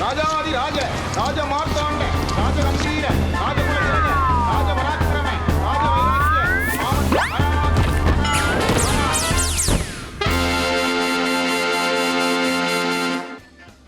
ராஜாதி ராஜ ராஜ மார்த்தாண்ட ராஜ கம்பீர ராஜ குலஜன ராஜ பராக்கிரம ராஜ வைராக்கிய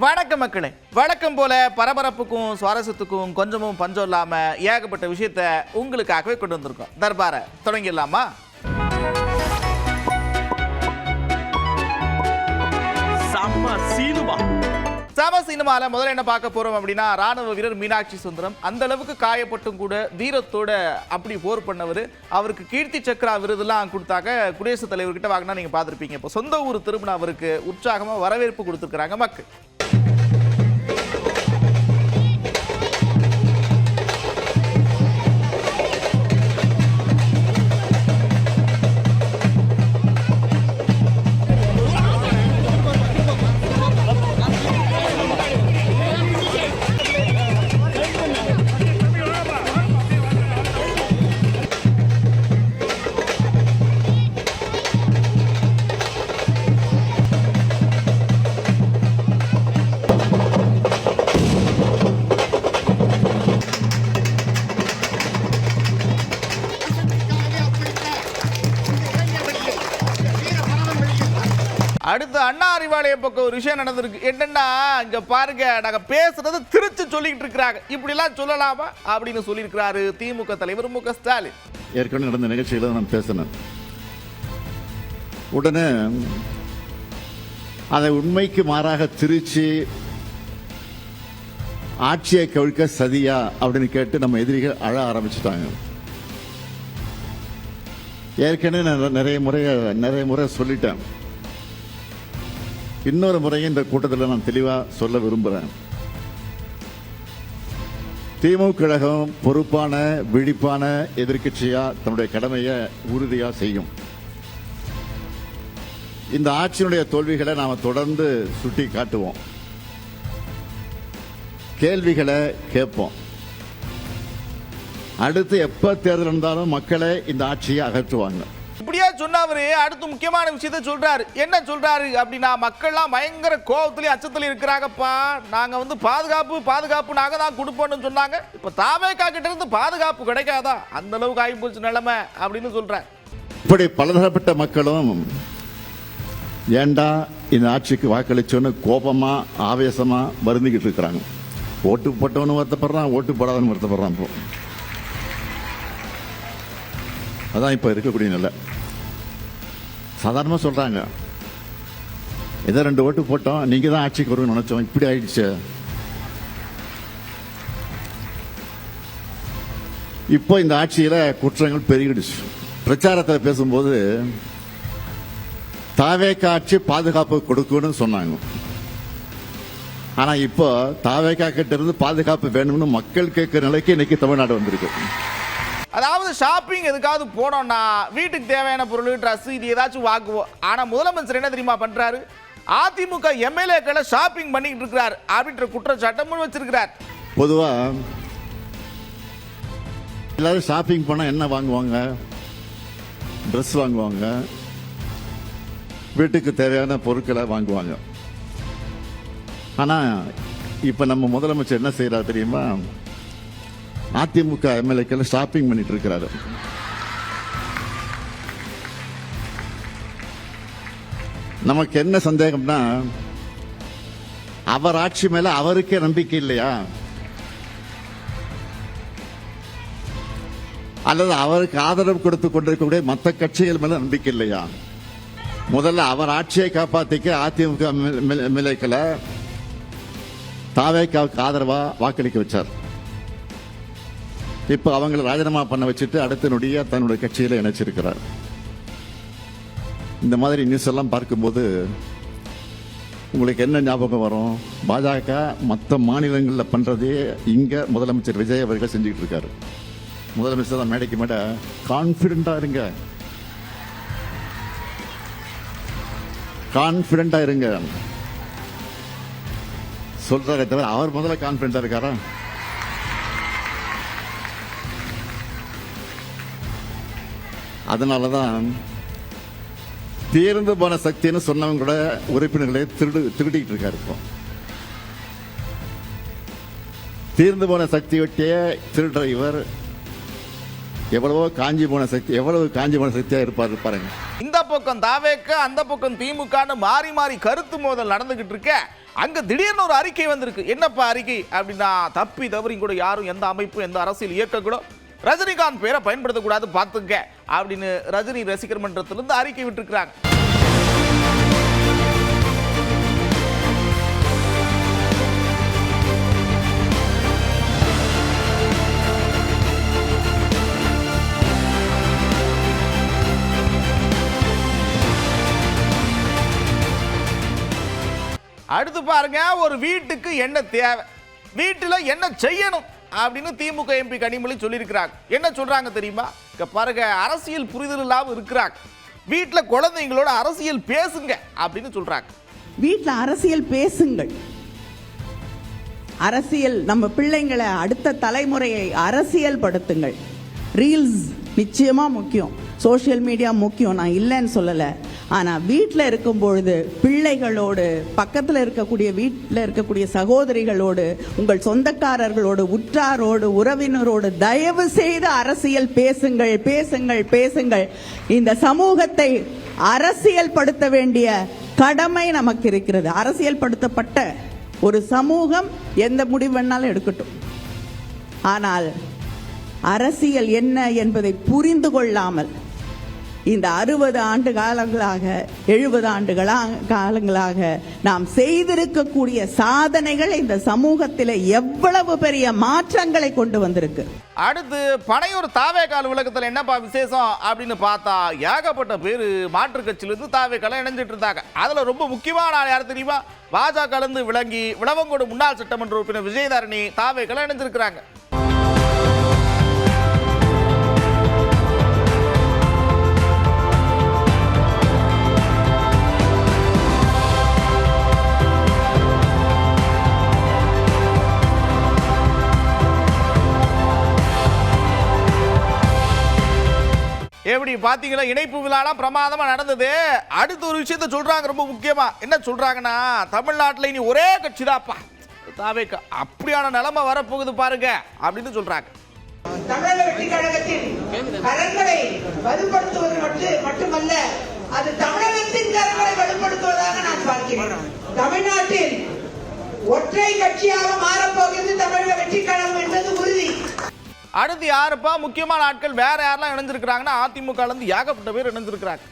வணக்கம் மக்களே. வழக்கம் போல பரபரப்புக்கும் சுவாரஸ்யத்துக்கும் கொஞ்சமும் பஞ்சம் இல்லாம ஏகப்பட்ட விஷயத்தை உங்களுக்காகவே கொண்டு வந்திருக்கோம். தர்பார தொடங்கிடலாமா? சம சினிமால முதல்ல என்ன பார்க்க போறோம் அப்படின்னா, ராணுவ வீரர் மீனாட்சி சுந்தரம் அந்த அளவுக்கு காயப்பட்டும் கூட வீரத்தோட அப்படி போர் பண்ணவர். அவருக்கு கீர்த்தி சக்ரா விருதுலாம் கொடுத்தாங்க. குடியரசுத் தலைவர்கிட்ட வாங்கினா நீங்க பார்த்துருப்பீங்க. இப்போ சொந்த ஊர் திரும்பின அவருக்கு உற்சாகமா வரவேற்பு கொடுத்துருக்காங்க மக்கள். அடுத்து அண்ணா அறிவாலய பக்கம் ஒரு விஷயம் நடந்திருக்கு. என்னன்னா, இங்க பாருங்க, நாங்க பேசுறது திருச்சி சொல்லிட்டு இருக்கிறாங்க. இப்படி எல்லாம் சொல்லலாமா அப்படின்னு சொல்லியிருக்கிறாரு திமுக தலைவர் மு.க. ஸ்டாலின். ஏற்கனவே நடந்த நிகழ்ச்சியில நான் பேசினேன். உடனே அதை உண்மைக்கு மாறாக திருச்சி ஆட்சியை கவிழ்க்க சதியா அப்படின்னு கேட்டு நம்ம எதிரிகள் அழ ஆரம்பிச்சுட்டாங்க. ஏற்கனவே நான் நிறைய முறை சொல்லிட்டேன். இன்னொரு முறையும் இந்த கூட்டத்தில் நான் தெளிவாக சொல்ல விரும்புகிறேன். திமுக கழகம் பொறுப்பான விழிப்பான எதிர்க்கட்சியா தன்னுடைய கடமையை உறுதியா செய்யும். இந்த ஆட்சியினுடைய தோல்விகளை நாம் தொடர்ந்து சுட்டி காட்டுவோம், கேள்விகளை கேட்போம். அடுத்து எப்ப தேர்தல் இருந்தாலும் மக்களை இந்த ஆட்சியை அகற்றுவாங்க. இப்படியா சொன்னவரு அடுத்து முக்கியமான விஷயத்த சொல்றாரு. என்ன சொல்றாரு அப்படின்னா, மக்கள்லாம் பயங்கர கோபத்திலையும் அச்சத்திலையும் இருக்கிறாங்கப்பா. நாங்க பாதுகாப்பு நாங்க தான் கொடுப்போம்னு சொன்னாங்க. இப்ப தாவேகா கிட்ட இருந்து பாதுகாப்பு கிடைக்காதா, அந்த அளவுக்கு ஆகி போச்சு நிலைமை அப்படின்னு சொல்றாரு. இப்படி பலதரப்பட்ட மக்களும் ஏண்டா இந்த ஆட்சிக்கு வாக்களிச்சோன்னு கோபமா ஆவேசமா வருந்திக்கிட்டு இருக்கிறாங்க. ஓட்டு போட்டவனு வருத்தப்படுறான், ஓட்டு போடாதவனு வருத்தப்படுறான். இப்போ அதான் இப்ப இருக்கக்கூடிய நிலை. சாதாரணமா சொல்றாங்க, ஏதோ 2 ஓட்டு போட்டோம், நீங்க தான் ஆட்சிக்கு வரும்னு நினைச்சோம், இப்படி ஆயிடுச்சு. இப்போ இந்த ஆட்சியில குற்றங்கள் பெருகிடுச்சு. பிரச்சாரத்தில் பேசும்போது தாவேகா ஆட்சி பாதுகாப்பு கொடுக்கணும்னு சொன்னாங்க. ஆனா இப்போ தாவேகா கிட்ட இருந்து பாதுகாப்பு வேணும்னு மக்கள் கேட்கிற நிலைக்கு இன்னைக்கு தமிழ்நாடு வந்திருக்கு. அதாவது ஷாப்பிங் எதுக்காவது போனோம்னா வீட்டுக்கு தேவையான பொருள், ட்ரெஸ், இது ஏதாச்சும் வாங்குவோம். ஆனா முதலமைச்சர் என்ன தெரியுமா பண்றாரு? அதிமுக எம்எல்ஏக்களை ஷாப்பிங் பண்ணிட்டு இருக்கிறார் அப்படின்ற குற்றச்சாட்டை முன் வச்சிருக்கிறார். பொதுவா எல்லாரும் ஷாப்பிங் போனா என்ன வாங்குவாங்க? ட்ரெஸ் வாங்குவாங்க, வீட்டுக்கு தேவையான பொருட்களை வாங்குவாங்க. ஆனா இப்ப நம்ம முதலமைச்சர் என்ன செய்யறாரு தெரியுமா? அதிமுக எம்எல்ஏக்கள் ஷாப்பிங் பண்ணிட்டு இருக்கிறாரு. நமக்கு என்ன சந்தேகம்னா, அவர் ஆட்சி மேல அவருக்கே நம்பிக்கை இல்லையா, அல்லது அவருக்கு ஆதரவு கொடுத்து கொண்டிருக்கக்கூடிய மற்ற கட்சிகள் மேல நம்பிக்கை இல்லையா? முதல்ல அவர் ஆட்சியை காப்பாத்திக்க அதிமுக எம்எல்ஏக்களை தாவேகாவுக்கு ஆதரவா வாக்களிக்க வச்சார். இப்ப அவங்களை ராஜினாமா பண்ண வச்சுட்டு அடுத்த நொடியா தன்னுடைய கட்சியில இணைச்சிருக்கிறார். இந்த மாதிரி நியூஸ் எல்லாம் பார்க்கும்போது உங்களுக்கு என்ன ஞாபகம் வரும்? பாஜக மற்ற மாநிலங்களில் பண்றதே இங்க முதலமைச்சர் விஜய் அவர்கள் செஞ்சுட்டு இருக்காரு. முதலமைச்சர் தான் மேடைக்கு மேட கான்பிடண்டா இருங்க சொல்றாரே தவிர அவர் முதல்ல கான்பிடண்டா இருக்காரா? அதனாலதான் தீர்ந்து போன சக்தின்னு சொன்னவங்க கூட உறுப்பினர்களை திருடிட்டு இருக்காரு. இப்போ தீர்ந்து போன சக்தி வெட்டிய திருடுற இவர் எவ்வளவு காஞ்சி போன சக்தியா இருப்பாரு பாருங்க. இந்த பக்கம் தாவேக்க, அந்த பக்கம் திமுகன்னு மாறி மாறி கருத்து மோதல் நடந்துகிட்டு இருக்க, அங்க திடீர்னு ஒரு அறிக்கை வந்திருக்கு. என்னப்பா அறிக்கை அப்படின்னா, தப்பி தவறி கூட யாரும் எந்த அமைப்பு எந்த அரசியல் இயக்கங்களும் ரஜினிகாந்த் பேரை பயன்படுத்தக்கூடாது பார்த்துங்க அப்படின்னு ரஜினி ரசிகர் மன்றத்திலிருந்து அறிக்கை விட்டுருக்கிறாங்க. அடுத்து பாருங்க, ஒரு வீட்டுக்கு என்ன தேவை, வீட்டுல என்ன செய்யணும் அப்படின்னு திமுக எம்பி கனிமொழி சொல்லியிருக்கிறாங்க. என்ன சொல்றாங்க தெரியுமா? பாருங்க, அரசியல் புரிதல் இல்லாம இருக்கிறாங்க. வீட்டுல குழந்தைங்களோட அரசியல் பேசுங்க அப்படின்னு சொல்றாங்க. வீட்டுல அரசியல் பேசுங்கள். அரசியல் நம்ம பிள்ளைங்களை, அடுத்த தலைமுறையை அரசியல் படுத்துங்கள். ரீல்ஸ் நிச்சயமா முக்கியம், சோசியல் மீடியா முக்கியம், நான் இல்லைன்னு சொல்லலை. ஆனால் வீட்டில் இருக்கும் பொழுது பிள்ளைகளோடு, பக்கத்தில் இருக்கக்கூடிய வீட்டில் இருக்கக்கூடிய சகோதரிகளோடு, உங்கள் சொந்தக்காரர்களோடு, உற்றாரோடு, உறவினரோடு தயவு செய்து அரசியல் பேசுங்கள், பேசுங்கள், பேசுங்கள். இந்த சமூகத்தை அரசியல் படுத்த வேண்டிய கடமை நமக்கு இருக்கிறது. அரசியல் படுத்தப்பட்ட ஒரு சமூகம் எந்த முடிவு வேணாலும் எடுக்கட்டும். ஆனால் அரசியல் என்ன என்பதை புரிந்து கொள்ளாமல் இந்த 60 ஆண்டு காலங்களாக, 70 ஆண்டு காலங்களாக நாம் செய்திருக்கக்கூடிய சாதனைகள் இந்த சமூகத்தில் எவ்வளவு பெரிய மாற்றங்களை கொண்டு வந்திருக்கு. அடுத்து பனையூர் தாவேக்கால் உலகத்தில் என்னப்பா விசேஷம் அப்படின்னு பார்த்தா, ஏகப்பட்ட பேர் மாற்றுக் கட்சியிலிருந்து தாவேக்கால இணைஞ்சிட்டு இருந்தாங்க. அதுல ரொம்ப முக்கியமான ஆள் யார் தெரியுமா? பாஜக இருந்து விளங்கி விளவங்கோடு முன்னாள் சட்டமன்ற உறுப்பினர் விஜயதாரணி தாவேக்கால இணைஞ்சிருக்கிறாங்க. எப்படி பாத்தீங்களா? இணைப்பு விழாலாம் பிரமாதமா நடந்தது. அடுத்த ஒரு விஷயத்த சொல்றாங்க, ரொம்ப முக்கியமா. என்ன சொல்றாங்கன்னா, தமிழ்நாட்டில் இனி ஒரே கட்சி தான்ப்பா தாவேக்கா, அப்படியான நிலைமை வரப்போகுது பாருங்க அப்படின்னு சொல்றாங்க. தமிழக வெற்றி கழகத்தின் கரங்களை வலுப்படுத்துவது மட்டுமல்ல, அது தமிழகத்தின் கரங்களை வலுப்படுத்துவதாக நான் பார்க்கிறேன். தமிழ்நாட்டில் ஒற்றை கட்சியாக மாறப்போகிறது தமிழக வெற்றி கழகம் என்பது உறுதி. அடுத்து யாருப்பா முக்கியமான ஆட்கள் வேற யாரெல்லாம் இணைஞ்சிருக்கிறாங்கன்னா, அதிமுக இருந்து ஏகப்பட்ட பேர் இணைஞ்சிருக்கிறாங்க.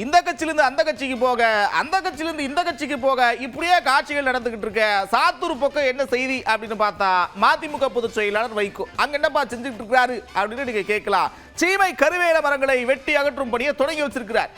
இந்த கட்சியிலிருந்து அந்த கட்சிக்கு போக, அந்த கட்சியிலிருந்து இந்த கட்சிக்கு போக, இப்படியே காட்சிகள் நடந்துகிட்டு இருக்க. சாத்தூர் பக்கம் என்ன செய்தி அப்படின்னு பார்த்தா, மதிமுக பொதுச் செயலாளர் வைகோ அங்க என்னப்பா செஞ்சுட்டு இருக்காரு அப்படின்னு நீங்க கேட்கலாம். சீமை கருவேல மரங்களை வெட்டி அகற்றும் பணியை தொடங்கி வச்சிருக்கிறார்.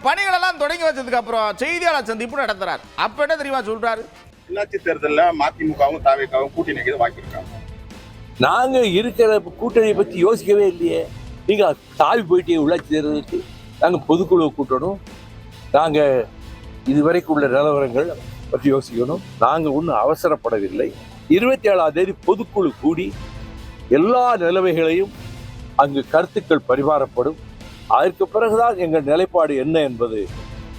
பணிகள் எல்லாம் தொடங்கி வச்சதுக்கு அப்புறம் செய்தியாளர் சந்திப்பு நடத்துறாரு. அப்ப என்ன தெரியுமா சொல்றாரு? உள்ளாட்சி தேர்தலில் மதிமுகவும் தாவேக்காவும் கூட்டணி வாங்கியிருக்காங்க. நாங்க இருக்கிற கூட்டணியை பத்தி யோசிக்கவே இல்லையே. நீங்க தாவி போயிட்டே உள்ளாட்சி தேர்தலுக்கு. நாங்க பொதுக்குழுவை கூட்டணும், நாங்க இதுவரைக்கும் உள்ள நிலவரங்கள் பற்றி யோசிக்கணும். நாங்க ஒன்றும் அவசரப்படவில்லை. 27ஆம் தேதி பொதுக்குழு கூடி எல்லா நிலைமைகளையும் அங்கு கருத்துக்கள் பரிமாறப்படும். அதற்கு பிறகுதான் எங்கள் நிலைப்பாடு என்ன என்பது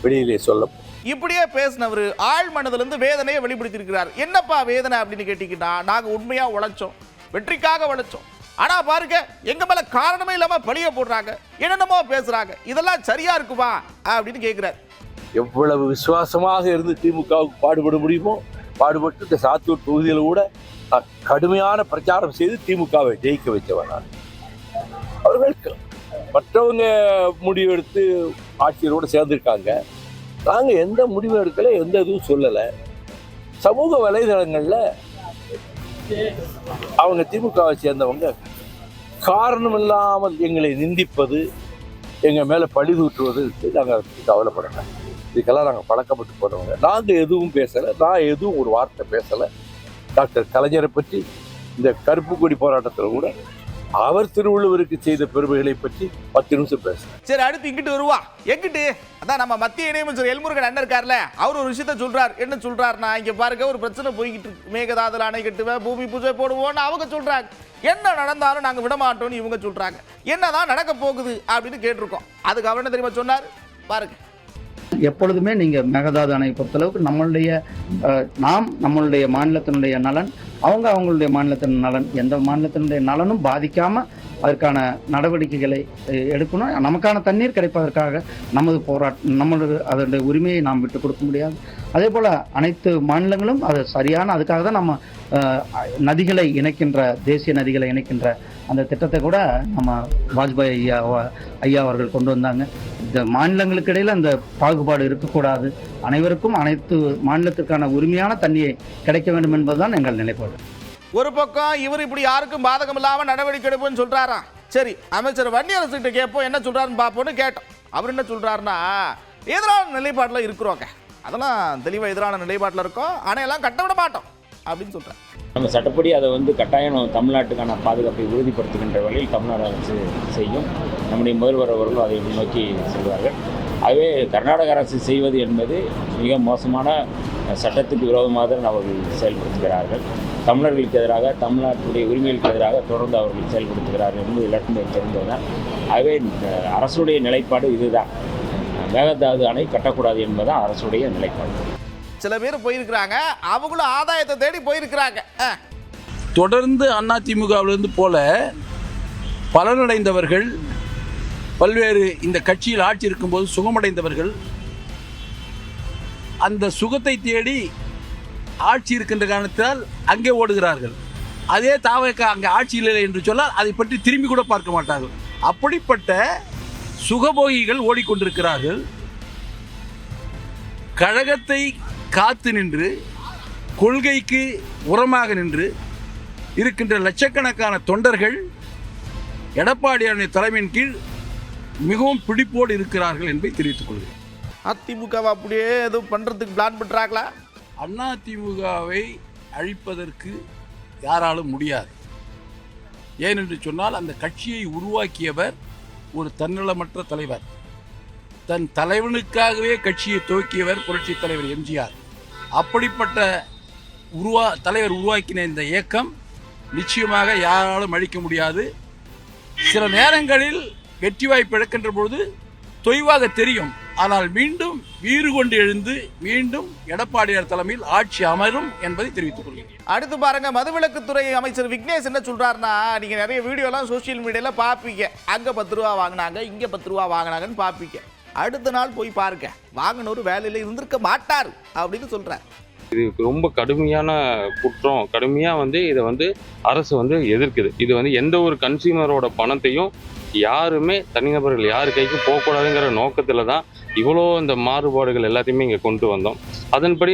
வெளியிலே சொல்லப்படும். இப்படியே பேசினவர் ஆழ் மனதிலிருந்து வேதனையை வெளிப்படுத்தியிருக்கிறார். என்னப்பா வேதனை அப்படின்னு கேட்டீங்கன்னா, நாங்க உண்மையா உழைச்சோம், வெற்றிக்காக உழைச்சோம். ஆனா பாருங்க, எங்க மேல காரணமே இல்லாம பழிய போடுறாங்க, என்னென்னமோ பேசுறாங்க, இதெல்லாம் சரியா இருக்குமா அப்படின்னு கேட்கிறார். எவ்வளவு விசுவாசமாக இருந்து திமுகவுக்கு பாடுபட முடியுமோ பாடுபட்டு இந்த சாத்தூர் தொகுதியில் கூட கடுமையான பிரச்சாரம் செய்து திமுகவை ஜெயிக்க வச்சவன் நான். அவர்களுக்கு மற்றவங்க முடிவு எடுத்து ஆட்சியரோடு சேர்ந்திருக்காங்க. நாங்கள் எந்த முடிவும் எடுக்கல, எந்த இதுவும் சொல்லலை. சமூக வலைதளங்களில் அவங்க திமுகவை சேர்ந்தவங்க காரணம் இல்லாமல் எங்களை நிந்திப்பது, எங்கள் மேலே பழி தூற்றுவது நாங்கள் கவலைப்படலை. இதுக்கெல்லாம் நாங்கள் பழக்கப்பட்டு போனவங்க. நாங்கள் எதுவும் பேசலை, நான் எதுவும் ஒரு வார்த்தை பேசலை. டாக்டர் கலைஞரை பற்றி இந்த கருப்பு கொடி போராட்டத்தில் கூட அவர் திருவள்ளுவருக்கு செய்த பெருமைகளை பற்றி 10 நிமிஷம் பேசுறேன். சரி, அடுத்து இங்கிட்டு வருவா. எங்கிட்டு அதான் நம்ம மத்திய இணையமைச்சர் எல்முருகன் அண்ணன் இருக்கார்ல, அவர் ஒரு விஷயத்த சொல்றார். என்ன சொல்றாருன்னா, இங்க பாருங்க ஒரு பிரச்சனை போய்கிட்டு இருக்கு, மேகதாதுல அணை கட்டுவேன், பூமி பூஜை போடுவோம்னு அவங்க சொல்றாங்க. என்ன நடந்தாலும் நாங்க விட மாட்டோம்னு இவங்க சொல்றாங்க. என்னதான் நடக்க போகுது அப்படின்னு கேட்டிருக்கோம். அதுக்கு அவர் என்ன தெரியுமா சொன்னார் பாருங்க. எப்பொழுதுமே நீங்கள் மேகதாது அணை பொறுத்தளவுக்கு நம்மளுடைய மாநிலத்தினுடைய நலன், அவங்களுடைய மாநிலத்தின் நலன், எந்த மாநிலத்தினுடைய நலனும் பாதிக்காமல் அதற்கான நடவடிக்கைகளை எடுக்கணும். நமக்கான தண்ணீர் கிடைப்பதற்காக நம்மளது அதனுடைய உரிமையை நாம் விட்டு கொடுக்க முடியாது. அதே போல் அனைத்து மாநிலங்களும் அது சரியான அதுக்காக தான் நம்ம நதிகளை இணைக்கின்ற, தேசிய நதிகளை இணைக்கின்ற அந்த திட்டத்தை கூட நம்ம வாஜ்பாய் ஐயா அவர்கள் கொண்டு வந்தாங்க. இந்த மாநிலங்களுக்கு இடையில் அந்த பாகுபாடு இருக்கக்கூடாது, அனைவருக்கும் அனைத்து மாநிலத்திற்கான உரிமையான தண்ணியை கிடைக்க வேண்டும் என்பதுதான் எங்கள் நிலைப்பாடு. ஒரு பக்கம் இவர் இப்படி யாருக்கும் பாதகம் இல்லாமல் நடவடிக்கை எடுப்போம்னு சொல்றாராம். சரி, அமைச்சர் வன்னியரசு கிட்ட கேட்போம், என்ன சொல்றாருன்னு பார்ப்போம்னு கேட்டோம். அவர் என்ன சொல்றாருன்னா, எதிரான நிலைப்பாட்டில் இருக்கிறோங்க, அதெல்லாம் தெளிவாக எதிரான நிலைப்பாட்டில் இருக்கோம், அணையெல்லாம் கட்ட விட மாட்டோம் அப்படின்னு சொல்றாரு. நம்ம சட்டப்படி அதை கட்டாயம் தமிழ்நாட்டுக்கான பாதுகாப்பை உறுதிப்படுத்துகின்ற வகையில் தமிழ்நாடு அரசு செய்யும். நம்முடைய முதல்வர் அவர்களும் அதை நோக்கி செல்வார்கள். ஆகவே கர்நாடக அரசு செய்வது என்பது மிக மோசமான சட்டத்துக்கு விரோதமாக அவர்கள் செயல்படுத்துகிறார்கள். தமிழர்களுக்கு எதிராக, தமிழ்நாட்டுடைய உரிமைகளுக்கு எதிராக தொடர்ந்து அவர்கள் செயல்படுத்துகிறார்கள் என்பது எல்லாருமே தெரிந்ததுதான். ஆகவே அரசுடைய நிலைப்பாடு இதுதான், மேகதாது அணை கட்டக்கூடாது என்பதுதான் அரசுடைய நிலைப்பாடு. சில பேர் போயிருக்கிறாங்க, அவங்களும் ஆதாயத்தை தேடி போயிருக்கிறாங்க. தொடர்ந்து அதிமுகவிலிருந்து போல பலனடைந்தவர்கள், பல்வேறு இந்த கட்சியில் ஆட்சி இருக்கும்போது சுகமடைந்தவர்கள், அந்த சுகத்தை தேடி ஆட்சி இருக்கின்ற காரணத்தால் அங்கே ஓடுகிறார்கள். அதே தாவக அங்கே ஆட்சி இல்லை என்று சொன்னால் அதை பற்றி திரும்பி கூட பார்க்க மாட்டார்கள். அப்படிப்பட்ட சுகபோகிகள் ஓடிக்கொண்டிருக்கிறார்கள். கழகத்தை காத்து நின்று, கொள்கைக்கு உரமாக நின்று இருக்கின்ற லட்சக்கணக்கான தொண்டர்கள் எடப்பாடியாருடைய தலைமையின் கீழ் மிகவும் பிடிப்போடு இருக்கிறார்கள் என்பதை தெரிவித்துக் கொள்கிறேன். அதிமுகவை அப்படியே எதுவும் பண்றதுக்கு பிளான் பண்றாங்களா? அதிமுகவை அழிப்பதற்கு யாராலும் முடியாது. ஏனென்று சொன்னால் அந்த கட்சியை உருவாக்கியவர் ஒரு தன்னலமற்ற தலைவர். தன் தலைவனுக்காகவே கட்சியை துவக்கியவர் புரட்சி தலைவர் எம்ஜிஆர். அப்படிப்பட்ட தலைவர் உருவாக்கின இந்த இயக்கம் நிச்சயமாக யாராலும் அழிக்க முடியாது. சில நேரங்களில் வெற்றி வாய்ப்பு இழக்கின்ற பொழுது தொய்வாக தெரியும், ஆனால் மீண்டும் வீறு கொண்டு எழுந்து மீண்டும் எடப்பாடியார் தலைமையில் ஆட்சி அமரும் என்பதை தெரிவித்துக் கொள்கிறேன். அடுத்து பாருங்க, மதுவிலக்குத்துறை அமைச்சர் விக்னேஷ் என்ன சொல்றாருன்னா, நீங்க நிறைய வீடியோலாம் சோசியல் மீடியால பாப்பீங்க, அங்க 10 ரூபா வாங்கினாங்க, இங்க 10 ரூபா வாங்கினாங்கன்னு பாப்பீங்க. அடுத்த நாள் போய் பாருங்க, வாங்கினோரு வேலையில இருந்திருக்க மாட்டார் அப்படின்னு சொல்றாரு. இது ரொம்ப கடுமையான குற்றம். கடுமையாக இதை அரசு எதிர்க்குது. இது எந்த ஒரு கன்சியூமரோட பணத்தையும் யாருமே தனிநபர்கள் யார் கைக்கும் போகக்கூடாதுங்கிற நோக்கத்தில் தான் இவ்வளோ இந்த மாறுபாடுகள் எல்லாத்தையுமே இங்கே கொண்டு வந்தோம். அதன்படி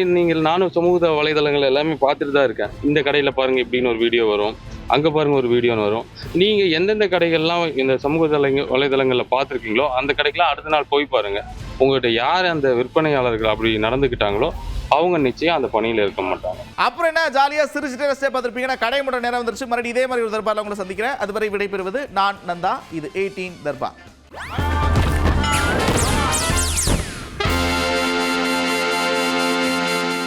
நானும் சமூக வலைதளங்கள் எல்லாமே பார்த்துட்டு தான் இருக்கேன். இந்த கடையில் பாருங்கள் இப்படின்னு ஒரு வீடியோ வரும், அங்கே பாருங்கள் ஒரு வீடியோன்னு வரும். நீங்கள் எந்தெந்த கடைகள்லாம் இந்த சமூக வலைதளங்களில் பார்த்துருக்கீங்களோ அந்த கடைக்கெல்லாம் அடுத்த நாள் போய் பாருங்கள். உங்கள்கிட்ட யார் அந்த விற்பனையாளர்கள் அப்படி நடந்துக்கிட்டாங்களோ அவங்க நிச்சயம் அந்த பணியில் இருக்க மாட்டாங்க. அப்புறம் என்ன ஜாலியா சிரிச்சுட்டே ரசிச்சு பார்த்துருப்பீங்கன்னா, கடை மூட நேரம் வந்துருச்சு. மறுபடியும் இதே மாதிரி ஒரு தர்பாரில் உங்களை சந்திக்கிறேன். அதுவரை விடைபெறுவது நான் நந்தா. இது 18 தர்பார்.